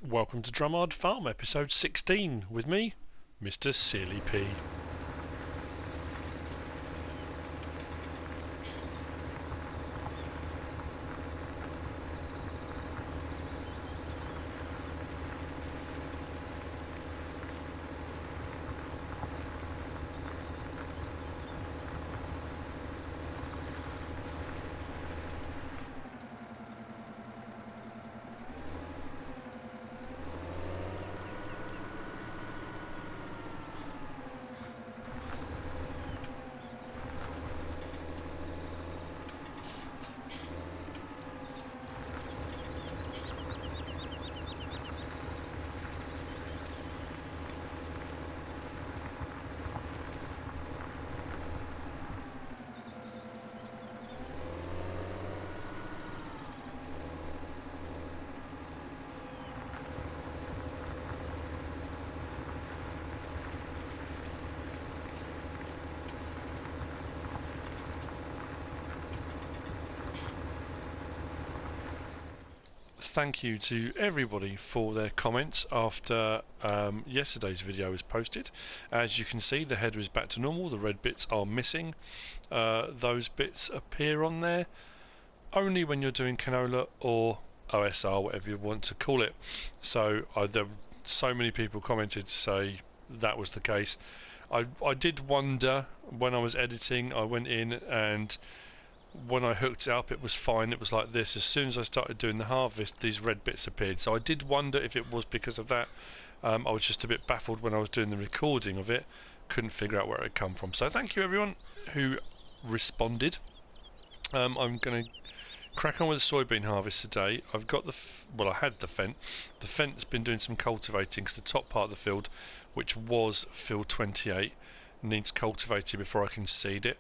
Welcome to Drumard Farm, episode 16, with me, MrSealyp. Thank you to everybody for their comments after yesterday's video was posted. As you can see, the header is back to normal, the red bits are missing. Those bits appear on there only when you're doing canola or OSR, whatever you want to call it. So so many people commented to say that was the case. I did wonder when I was editing. I went in and when I hooked it up it was fine, it was like this. As soon as I started doing the harvest, these red bits appeared, so I did wonder if it was because of that. I was just a bit baffled when I was doing the recording of it, couldn't figure out where it had come from. So thank you everyone who responded. I'm going to crack on with the soybean harvest today. I've got I had the Fent. The Fent's been doing some cultivating because the top part of the field, which was field 28, needs cultivating before I can seed it.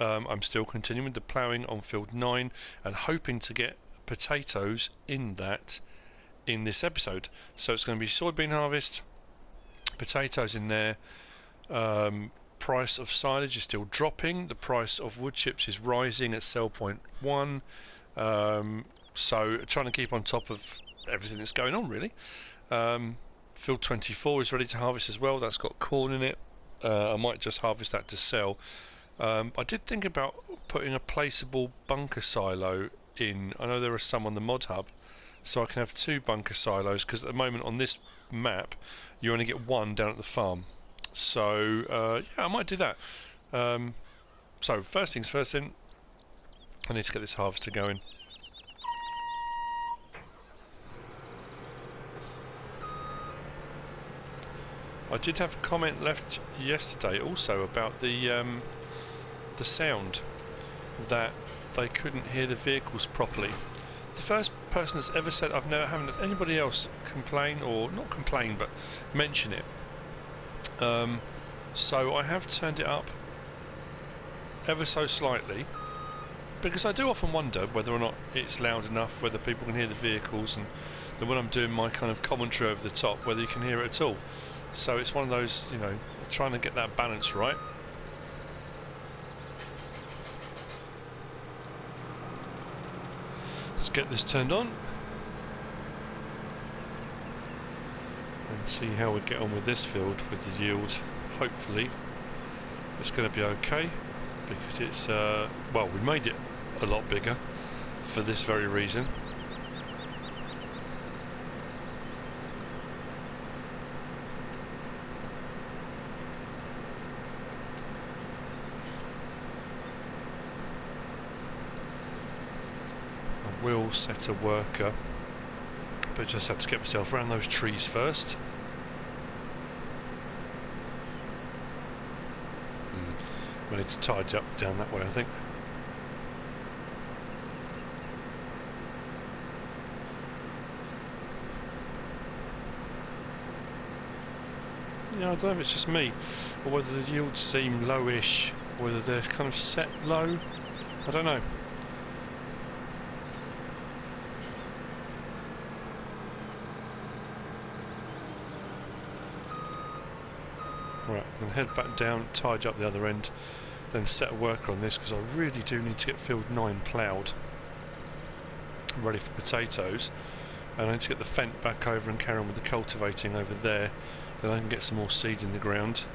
I'm still continuing the ploughing on field 9 and hoping to get potatoes in this episode. So it's going to be soybean harvest, potatoes in there. Price of silage is still dropping. The price of wood chips is rising at sell point 1. So trying to keep on top of everything that's going on really. Field 24 is ready to harvest as well. That's got corn in it. I might just harvest that to sell. I did think about putting a placeable bunker silo in. I know there are some on the mod hub, so I can have 2 bunker silos, because at the moment on this map you only get 1 down at the farm. So yeah, I might do that. So first things first then, I need to get this harvester going. I did have a comment left yesterday also about the sound, that they couldn't hear the vehicles properly. The first person that's ever said, haven't had anybody else complain, or not complain but mention it. So I have turned it up ever so slightly, because I do often wonder whether or not it's loud enough, whether people can hear the vehicles, and then when I'm doing my kind of commentary over the top, whether you can hear it at all. So it's one of those, you know, trying to get that balance right. Let's get this turned on and see how we get on with this field with the yield. Hopefully it's going to be okay, because it's well, we made it a lot bigger for this very reason. Will set a worker, but just had to get myself around those trees first. I need to tidy up down that way, I think. Yeah, I don't know if it's just me, or whether the yields seem lowish, whether they're kind of set low. I don't know. Right, I'm going to head back down, tidy up the other end, then set a worker on this, because I really do need to get field 9 ploughed, ready for potatoes. And I need to get the Fent back over and carry on with the cultivating over there. Then I can get some more seeds in the ground.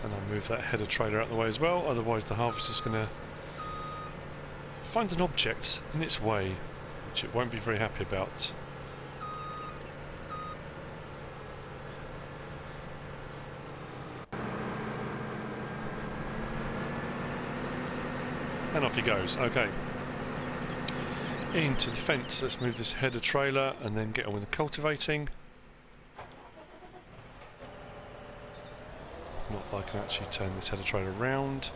And I'll move that header trailer out of the way as well, otherwise the harvester's going to find an object in its way, which it won't be very happy about. And off he goes. Okay. Into the fence. Let's move this header trailer and then get on with the cultivating. Not that I can actually turn this header trailer around.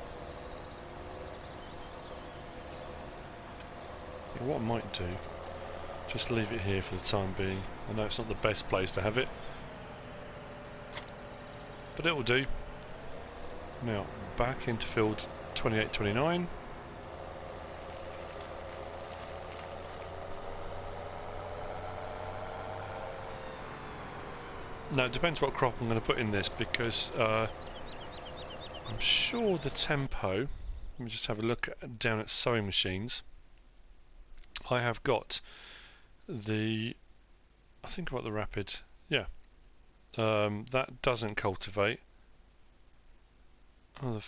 Yeah, what I might do, just leave it here for the time being. I know it's not the best place to have it, but it will do. Now, back into field 28-29. Now, it depends what crop I'm going to put in this, because I'm sure the tempo, let me just have a look down at sowing machines. I have got the, I think I've got the rapid, yeah, that doesn't cultivate. Oh, the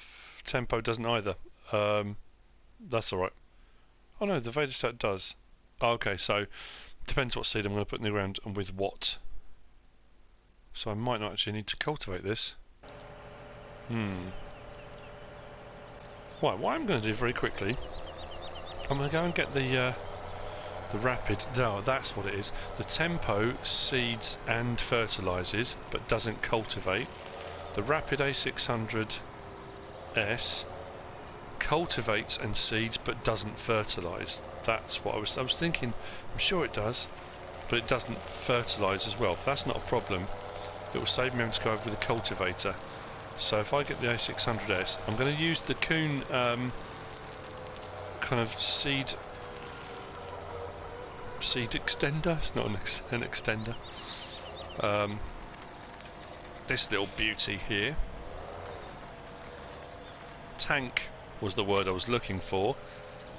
tempo doesn't either. That's alright. Oh no, the Vedastat does. Oh, okay, so depends what seed I'm going to put in the ground and with what. So I might not actually need to cultivate this. Right, what I'm going to do very quickly, I'm going to go and get the rapid. No, that's what it is. The tempo seeds and fertilises, but doesn't cultivate. The rapid A600S cultivates and seeds, but doesn't fertilise. That's what I was thinking. I'm sure it does, but it doesn't fertilise as well. That's not a problem. It will save me having to go over with a cultivator. So if I get the A600S, I'm going to use the Kuhn kind of seed extender. It's not an extender. This little beauty here. Tank was the word I was looking for.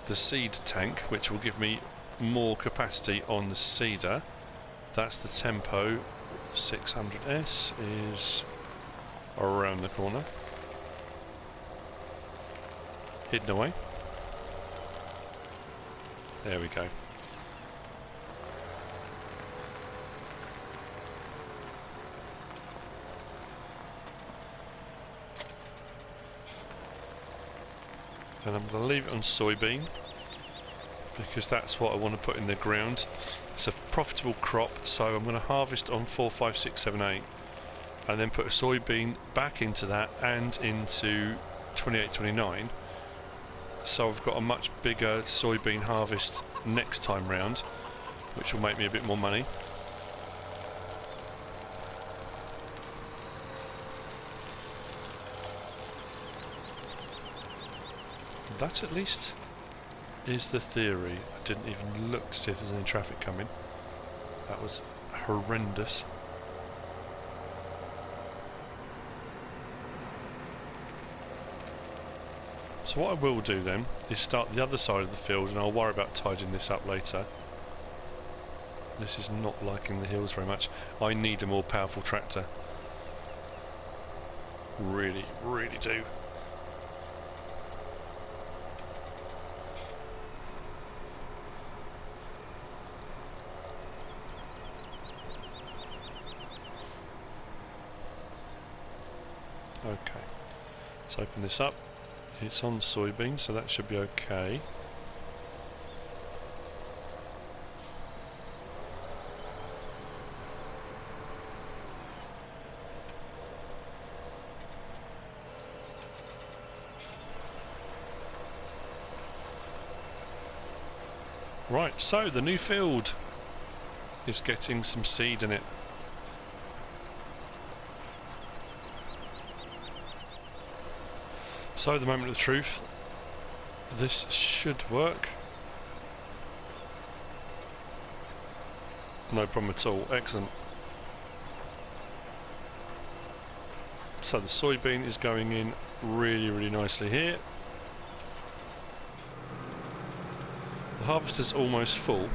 The seed tank, which will give me more capacity on the seeder. That's the tempo. 600S is around the corner, hidden away. There we go. And I'm going to leave it on soybean because that's what I want to put in the ground. It's a profitable crop, so I'm going to harvest on 4, 5, 6, 7, 8 and then put a soybean back into that and into 28-29, so I've got a much bigger soybean harvest next time round, which will make me a bit more money. That at least is the theory. I didn't even look to see if there's any traffic coming. That was horrendous. So what I will do then is start the other side of the field, and I'll worry about tidying this up later. This is not liking the hills very much. I need a more powerful tractor. Really, really do. Okay, let's open this up. It's on soybean, so that should be okay. Right, so the new field is getting some seed in it. So the moment of truth, this should work. No problem at all, excellent. So the soybean is going in really nicely here. The harvester's almost full.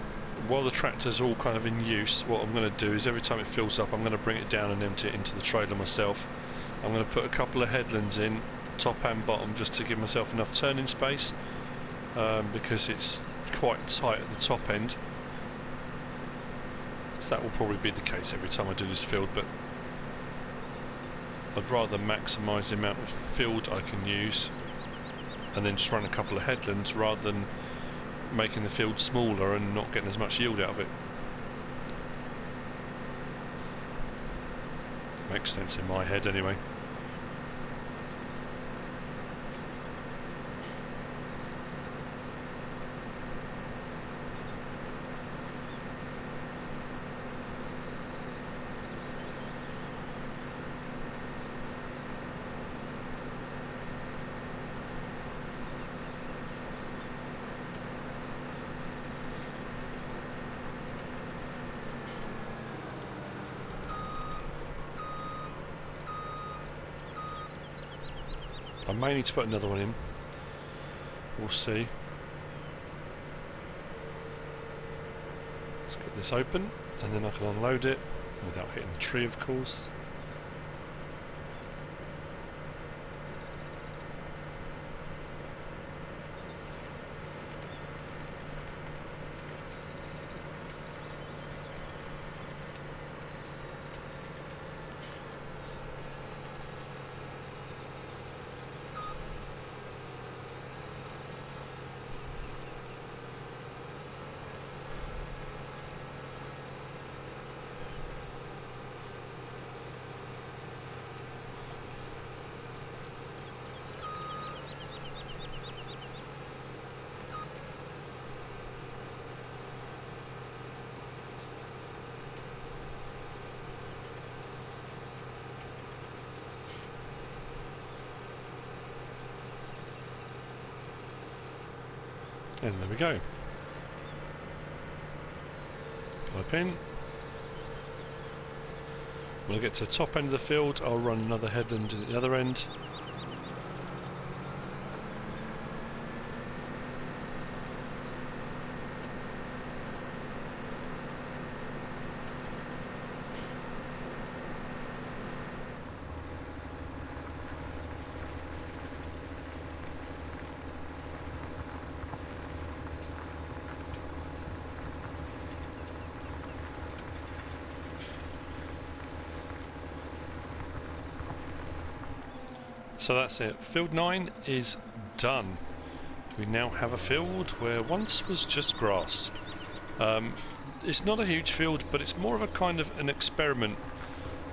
While the tractor's all kind of in use, what I'm going to do is every time it fills up I'm going to bring it down and empty it into the trailer myself. I'm going to put a couple of headlands in, top and bottom, just to give myself enough turning space, because it's quite tight at the top end. So that will probably be the case every time I do this field, but I'd rather maximise the amount of field I can use and then just run a couple of headlands rather than making the field smaller and not getting as much yield out of it. Makes sense in my head anyway. I may need to put another one in. We'll see. Let's get this open and then I can unload it without hitting the tree, of course. And there we go. Pipe in. When I get to the top end of the field, I'll run another headland at the other end. So that's it. Field 9 is done. We now have a field where once was just grass. It's not a huge field, but it's more of a kind of an experiment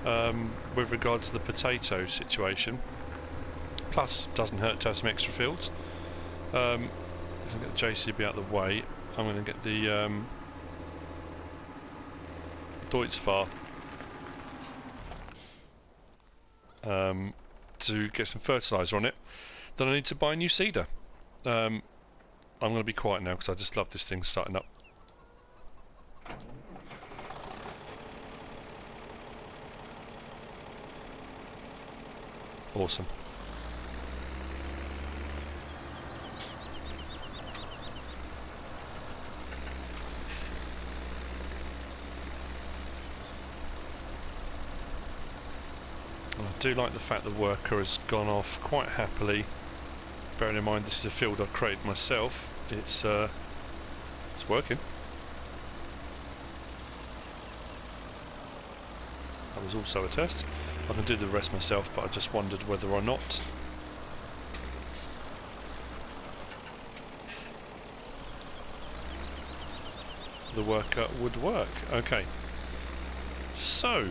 with regards to the potato situation. Plus, doesn't hurt to have some extra fields. I'm going to get the JCB out of the way. I'm going to get the Deutzfahr to get some fertiliser on it. Then I need to buy a new seeder. I'm going to be quiet now because I just love this thing starting up. Awesome. I do like the fact the worker has gone off quite happily. Bearing in mind this is a field I've created myself, it's working. That was also a test. I can do the rest myself, but I just wondered whether or not the worker would work. Okay, so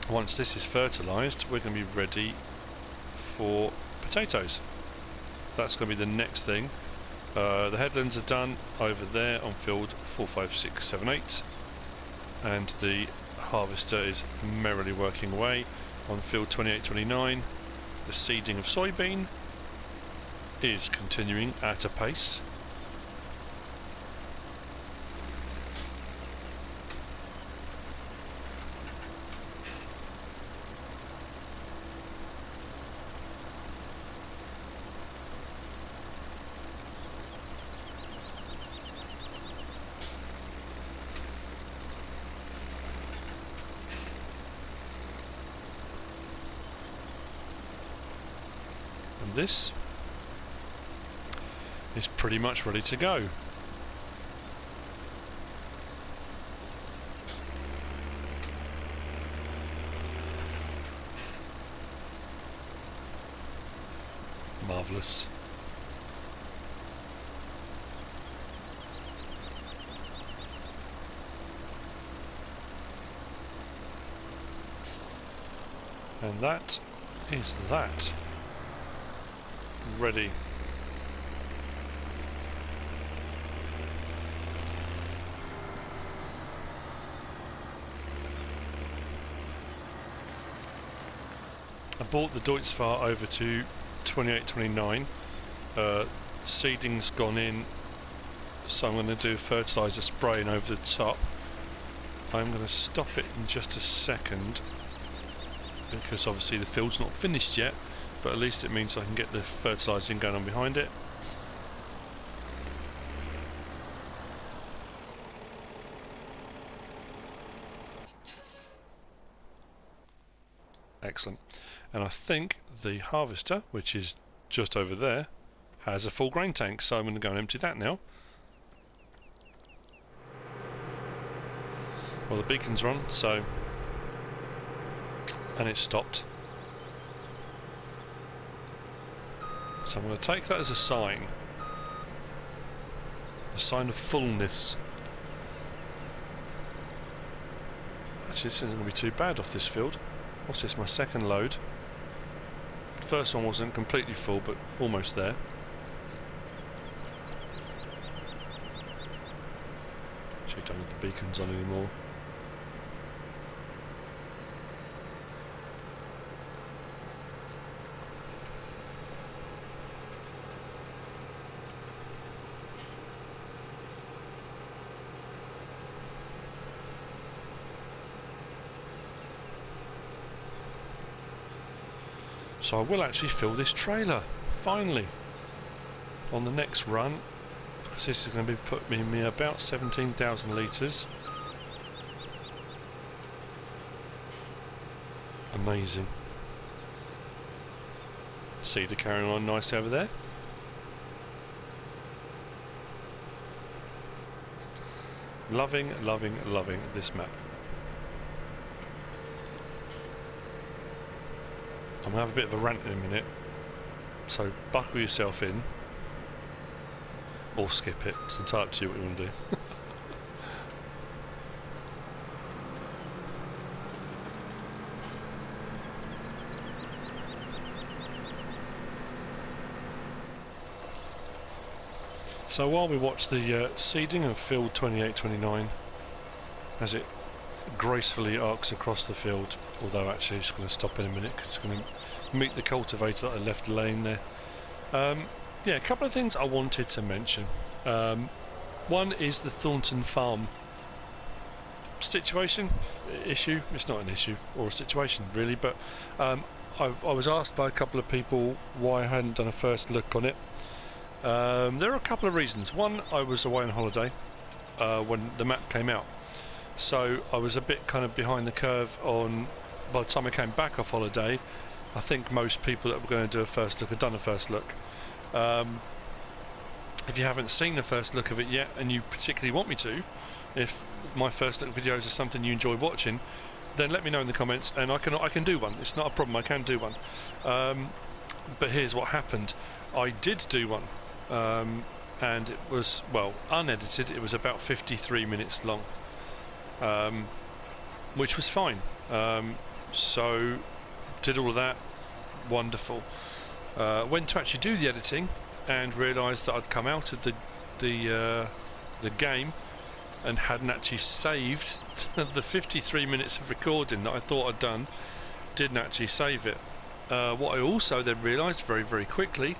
once this is fertilised, we're going to be ready for potatoes. So that's going to be the next thing. The headlands are done over there on field 45678, and the harvester is merrily working away on field 2829. the seeding of soybean is continuing at a pace. And this is pretty much ready to go. Marvellous. And that is that. Ready. I brought the Deutz-Fahr over to 2829. Seeding's gone in, so I'm going to do fertiliser spraying over the top. I'm going to stop it in just a second because obviously the field's not finished yet, but at least it means I can get the fertilising going on behind it. Excellent. And I think the harvester, which is just over there, has a full grain tank, so I'm going to go and empty that now. Well, the beacons are on, so... and it's stopped. So I'm going to take that as a sign of fullness. Actually, this isn't going to be too bad off this field. What's this, my second load? The first one wasn't completely full, but almost there. Actually, don't have the beacons on anymore. So I will actually fill this trailer, finally, on the next run, because this is going to be putting me about 17,000 litres. Amazing. Seeder carrying on nicely over there. Loving, loving, loving this map. I'm going to have a bit of a rant in a minute, so buckle yourself in, or skip it, it's entirely up to you what you want to do. So while we watch the seeding of field 2829 as it gracefully arcs across the field, although actually it's going to stop in a minute because it's going to meet the cultivator that I left laying there. Yeah, a couple of things I wanted to mention. One is the Thornton Farm situation, issue. It's not an issue or a situation really, but I was asked by a couple of people why I hadn't done a first look on it. There are a couple of reasons. One, I was away on holiday when the map came out, so I was a bit kind of behind the curve on. By the time I came back off holiday, I think most people that were going to do a first look had done a first look. If you haven't seen the first look of it yet and you particularly want me to, if my first look videos are something you enjoy watching, then let me know in the comments and I can do one. It's not a problem, I can do one. But here's what happened. I did do one, and it was, well, unedited. It was about 53 minutes long, which was fine. So did all of that, wonderful. Went to actually do the editing and realised that I'd come out of the game and hadn't actually saved the 53 minutes of recording that I thought I'd done. Didn't actually save it. What I also then realised very, very quickly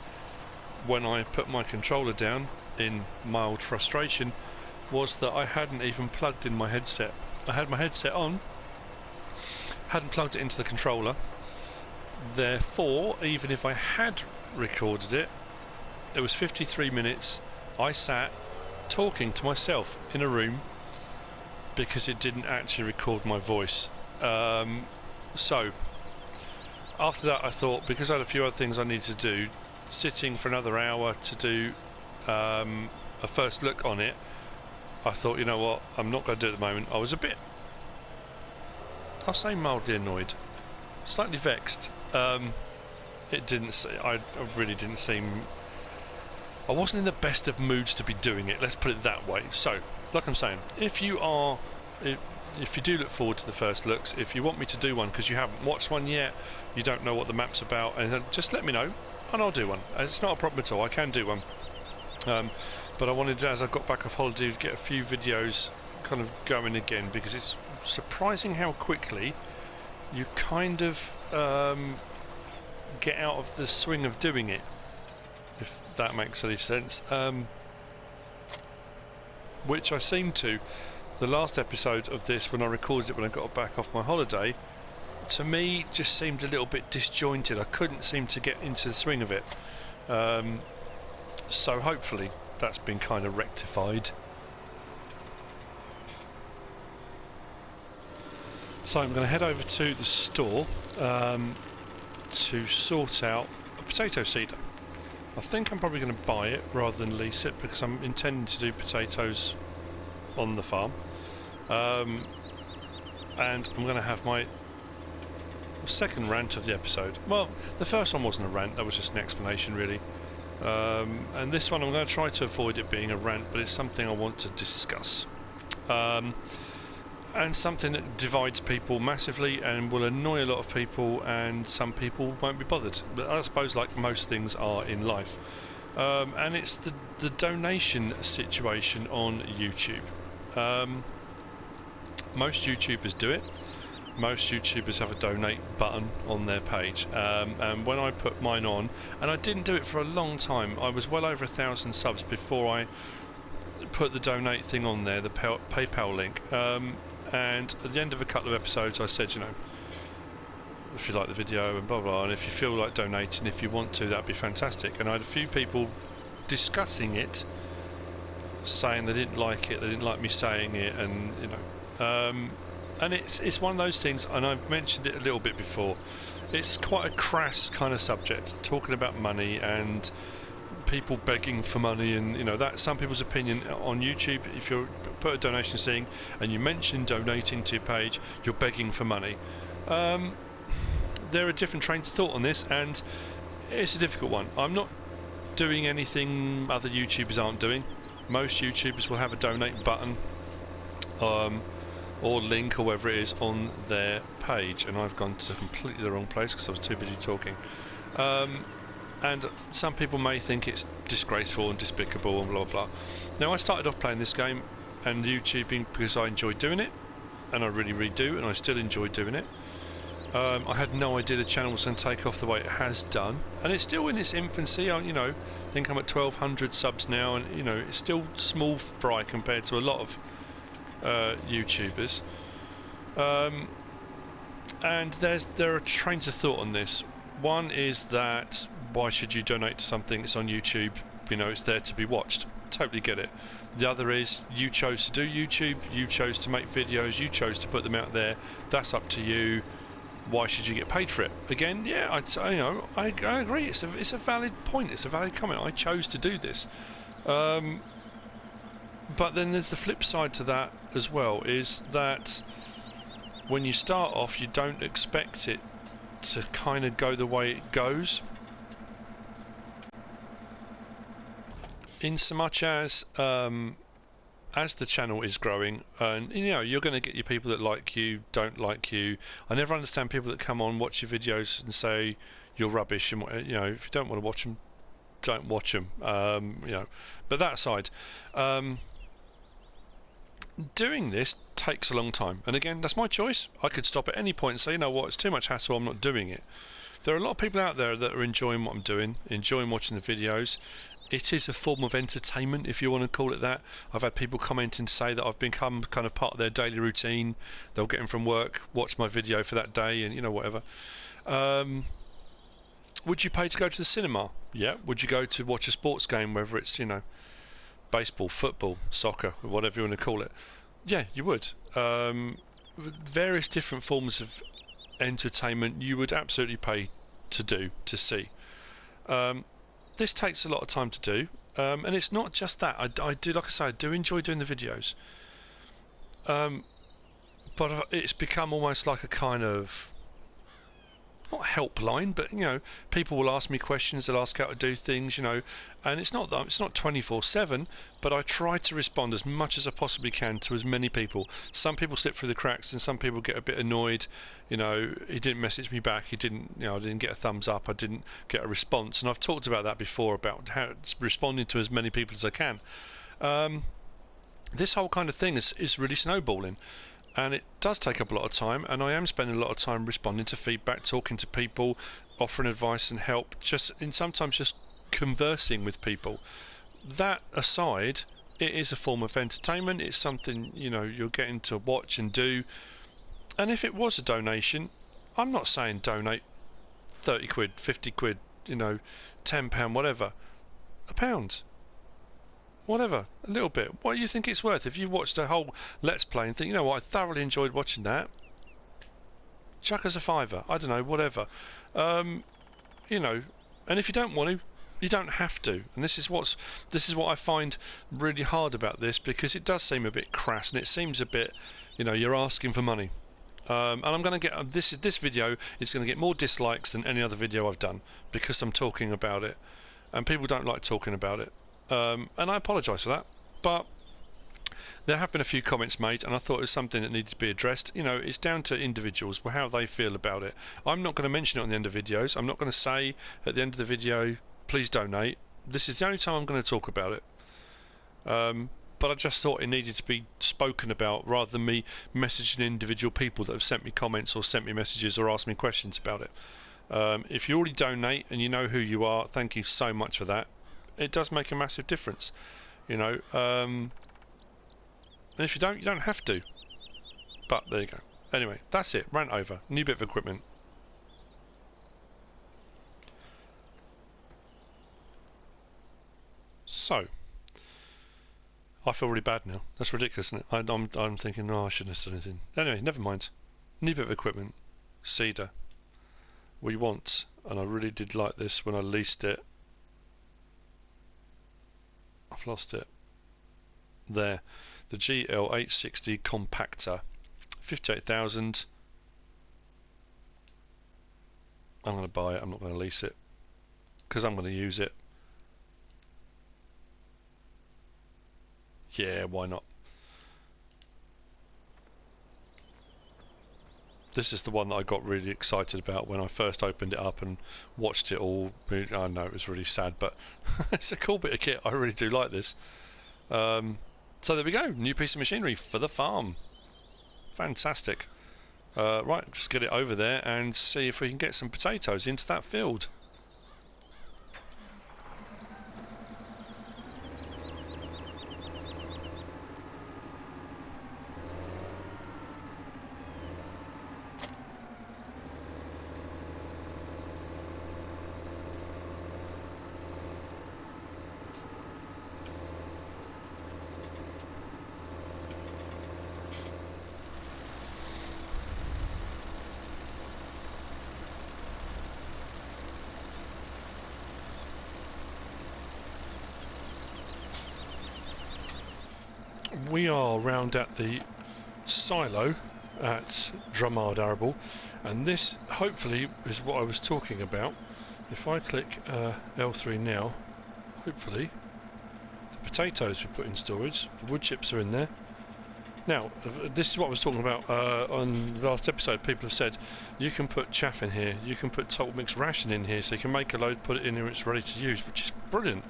when I put my controller down in mild frustration was that I hadn't even plugged in my headset. I had my headset on, hadn't plugged it into the controller. Therefore, even if I had recorded it, it was 53 minutes I sat talking to myself in a room because it didn't actually record my voice. So after that I thought, because I had a few other things I needed to do, sitting for another hour to do a first look on it, I thought, you know what, I'm not going to do it at the moment. I was a bit, I'll say mildly annoyed, slightly vexed. It didn't, I really didn't seem, I wasn't in the best of moods to be doing it, let's put it that way. So, like I'm saying, if you do look forward to the first looks, if you want me to do one because you haven't watched one yet, you don't know what the map's about, and just let me know and I'll do one. It's not a problem at all, I can do one. But I wanted, as I got back off holiday, to get a few videos kind of going again, because it's surprising how quickly you kind of get out of the swing of doing it, if that makes any sense. Which I seem to. The last episode of this, when I recorded it when I got back off my holiday, to me just seemed a little bit disjointed. I couldn't seem to get into the swing of it. So hopefully that's been kind of rectified. So I'm going to head over to the store to sort out a potato seeder. I think I'm probably going to buy it rather than lease it, because I'm intending to do potatoes on the farm. And I'm going to have my second rant of the episode. Well, the first one wasn't a rant, that was just an explanation really. And this one I'm going to try to avoid it being a rant, but it's something I want to discuss. And something that divides people massively and will annoy a lot of people, and some people won't be bothered. But I suppose, like most things are in life. And it's the donation situation on YouTube. Most YouTubers do it. Most YouTubers have a donate button on their page, and when I put mine on, and I didn't do it for a long time, I was well over 1,000 subs before I put the donate thing on there, the PayPal link, and at the end of a couple of episodes I said, you know, if you like the video and blah blah, and if you feel like donating, if you want to, that'd be fantastic. And I had a few people discussing it, saying they didn't like it, they didn't like me saying it, and you know, and it's one of those things, and I've mentioned it a little bit before, it's quite a crass kind of subject, talking about money and people begging for money, and you know, that's some people's opinion on YouTube. If you put a donation thing and you mention donating to your page, you're begging for money. There are different trains of thought on this, and it's a difficult one. I'm not doing anything other YouTubers aren't doing. Most YouTubers will have a donate button or link or whatever it is on their page, and I've gone to completely the wrong place because I was too busy talking. And some people may think it's disgraceful and despicable and blah blah. Now, I started off playing this game and YouTubing because I enjoyed doing it, and I really do, and I still enjoy doing it. I had no idea the channel was going to take off the way it has done, and it's still in its infancy. You know, I think I'm at 1,200 subs now, and you know, it's still small fry compared to a lot of YouTubers. And there are trains of thought on this. One is that, why should you donate to something that's on YouTube? You know, it's there to be watched. Totally get it. The other is, you chose to do YouTube, you chose to make videos, you chose to put them out there. That's up to you. Why should you get paid for it? Again, yeah, I agree. It's a valid point. It's a valid comment. I chose to do this. But then there's the flip side to that as well, is that when you start off, you don't expect it to kind of go the way it goes. In so much as the channel is growing, and you know, you're going to get your people that like you, don't like you. I never understand people that come on, watch your videos and say you're rubbish, and you know, if you don't want to watch them, don't watch them. You know, but that aside, doing this takes a long time, and again, that's my choice. I could stop at any point and say, you know what, it's too much hassle, I'm not doing it. there are a lot of people out there that are enjoying what I'm doing, enjoying watching the videos. It is a form of entertainment, if you want to call it that. I've had people comment and say that I've become kind of part of their daily routine. They'll get in from work, watch my video for that day, and, you know, whatever. Would you pay to go to the cinema? Yeah. Would you go to watch a sports game, whether it's, you know, baseball, football, soccer, or whatever you want to call it? Yeah, you would. Various different forms of entertainment you would absolutely pay to see. This takes a lot of time to do, and it's not just that. I do, like I say, I do enjoy doing the videos, but it's become almost like a kind of, not helpline, but, you know, people will ask me questions, they'll ask how to do things, you know, and it's not 24/7, but I try to respond as much as I possibly can to as many people. Some people slip through the cracks, and some people get a bit annoyed. You know, he didn't message me back, he didn't, you know, I didn't get a thumbs up, I didn't get a response, and I've talked about that before, about how responding to as many people as I can. This whole kind of thing is really snowballing. And it does take up a lot of time, and I am spending a lot of time responding to feedback, talking to people, offering advice and help, sometimes just conversing with people. That aside, it is a form of entertainment. It's something, you know, you're getting to watch and do. And if it was a donation, I'm not saying donate 30 quid, 50 quid, you know, £10, whatever. £1. Whatever, a little bit. What do you think it's worth? If you watched a whole Let's Play and think, you know what, I thoroughly enjoyed watching that, chuck us a £5. I don't know, whatever. You know, and if you don't want to, you don't have to. And this is what I find really hard about this, because it does seem a bit crass, and it seems a bit, you know, you're asking for money. And I'm going to get this video is going to get more dislikes than any other video I've done, because I'm talking about it, and people don't like talking about it. And I apologise for that, but there have been a few comments made, and I thought it was something that needed to be addressed. You know, it's down to individuals, how they feel about it. I'm not going to mention it on the end of videos. I'm not going to say at the end of the video, please donate. This is the only time I'm going to talk about it. But I just thought it needed to be spoken about, rather than me messaging individual people that have sent me comments or sent me messages or asked me questions about it. If you already donate and you know who you are, thank you so much for that. It does make a massive difference, you know. And if you don't have to. But there you go. Anyway, that's it. Rant over. New bit of equipment. So, I feel really bad now. That's ridiculous, isn't it? I'm thinking, oh, I shouldn't have said anything. Anyway, never mind. New bit of equipment. Cedar. We want, and I really did like this when I leased it. I've lost it. There. The GL860 compactor. 58,000. I'm going to buy it. I'm not going to lease it, because I'm going to use it. Yeah, why not? This is the one that I got really excited about when I first opened it up and watched it all. I know it was really sad, but it's a cool bit of kit. I really do like this. So there we go. New piece of machinery for the farm. Fantastic. Right, just get it over there and see if we can get some potatoes into that field. We are round at the silo at Drumard Arable, and this hopefully is what I was talking about. If I click L3 now, hopefully the potatoes we put in storage, the wood chips are in there. Now, this is what I was talking about on the last episode. People have said you can put chaff in here, you can put total mixed ration in here, so you can make a load, put it in here, and it's ready to use, which is brilliant.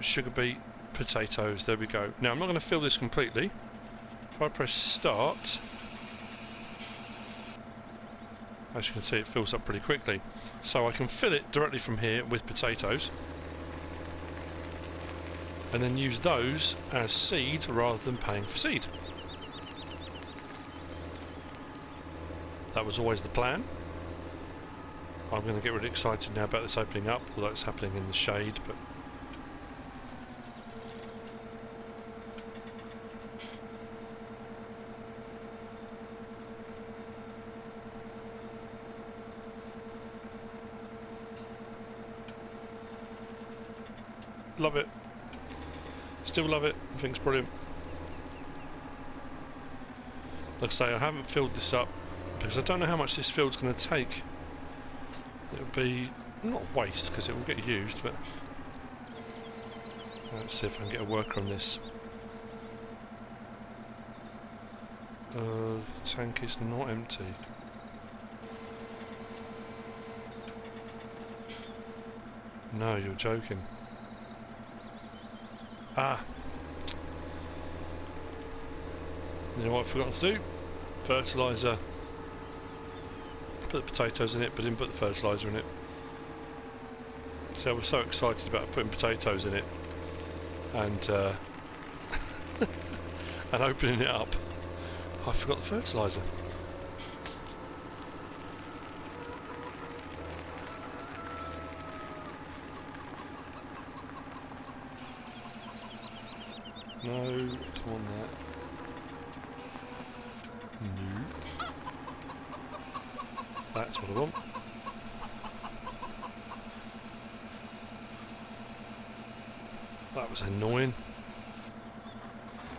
Sugar beet, potatoes, there we go. Now I'm not going to fill this completely. If I press start, As you can see, it fills up pretty quickly. So I can fill it directly from here with potatoes, and then use those as seed rather than paying for seed. That was always the plan. I'm going to get really excited now about this opening up, although it's happening in the shade, but love it. Still love it. I think it's brilliant. Like I say, I haven't filled this up because I don't know how much this field's going to take. It'll be not waste because it will get used, but let's see if I can get a worker on this. The tank is not empty. No, you're joking. Ah! You know what I've forgotten to do? Fertiliser. Put the potatoes in it, but didn't put the fertiliser in it. So I was so excited about putting potatoes in it and and opening it up, I forgot the fertiliser. No, don't want that. No. That's what I want. That was annoying.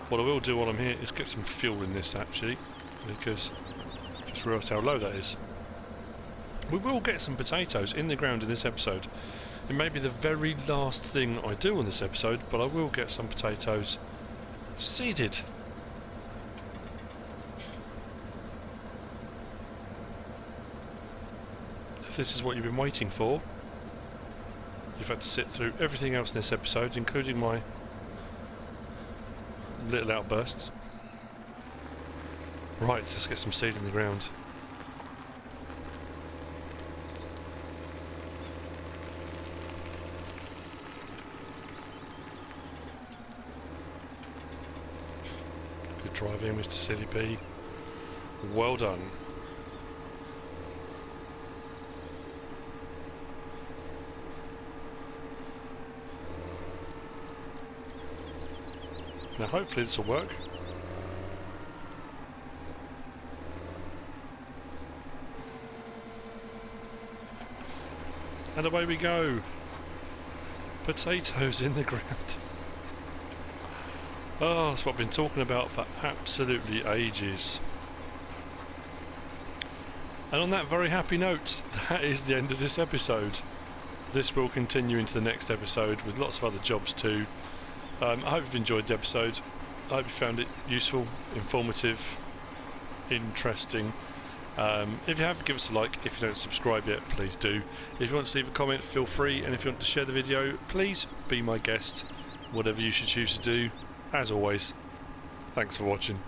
What I will do while I'm here is get some fuel in this actually, because I just realised how low that is. We will get some potatoes in the ground in this episode. It may be the very last thing I do on this episode, but I will get some potatoes seeded. If this is what you've been waiting for, you've had to sit through everything else in this episode, including my little outbursts. Right, let's get some seed in the ground. Good driving, MrSealyp. Well done. Now hopefully this will work. And away we go. Potatoes in the ground. Oh, that's what I've been talking about for absolutely ages. And on that very happy note, that is the end of this episode. This will continue into the next episode with lots of other jobs too. I hope you've enjoyed the episode. I hope you found it useful, informative, interesting. If you have, give us a like. If you don't subscribe yet, please do. If you want to leave a comment, feel free. And if you want to share the video, please be my guest. Whatever you should choose to do. As always, thanks for watching.